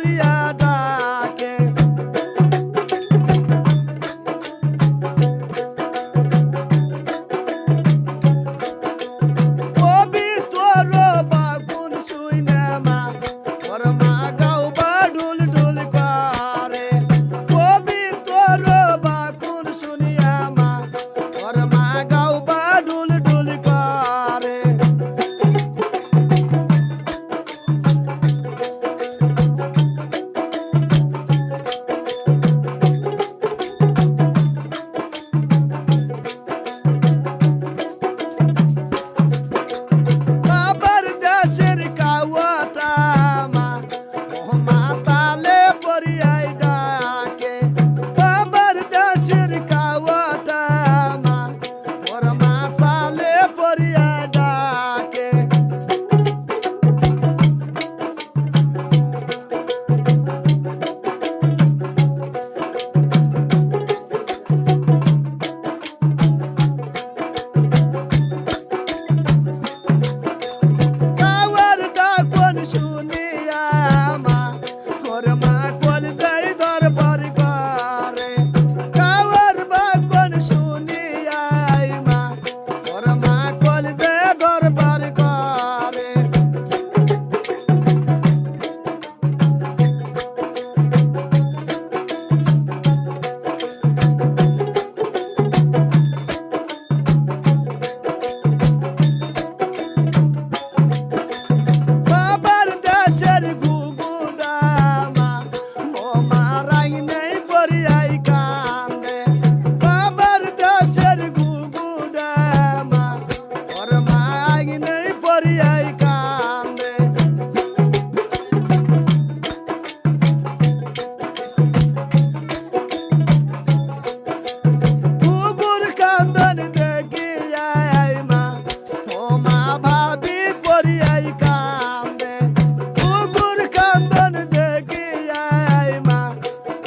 পরিয়া ডাকে পবিত্র বাগুন শুইনে মা ওর মা গাও বা ঢুল ঢুল করে পবিত্র বাগুন শুনিয়া মা ওর মা গাও বা ঢুল ঢুল করে বাবার দেশের কাওয়াটা মা ও মা তালে পরিয়াই ডাকে বাবার দেশের কাওয়াটা মা ওর মা সালে পরিয়া ডাকে কাওয়ার ডাকন শুনিয়া মা ওর মা কোল দেই দরবার করে কাওয়ার ডাকন শুনিয়া মা ওর মা কোল দেই দরবার করে বাবার দেশের ঘুঘুডা মা ও মা রাই নেই পরিয়াই কান্দে বাবার দেশের ঘুঘুডা মা ওর মা আই নেই পরিয়াই কান্দে ঘুঘুর কান্দন দেখিয়া মা ও মা ভাবি পরিয়াই কান্দে ঘুঘুর কান্দন দেখিয়া মা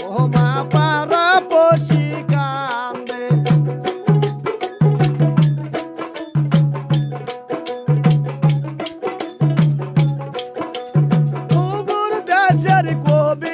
ও মা পারা পশি কান্দে ঘুঘুর দেশের কবি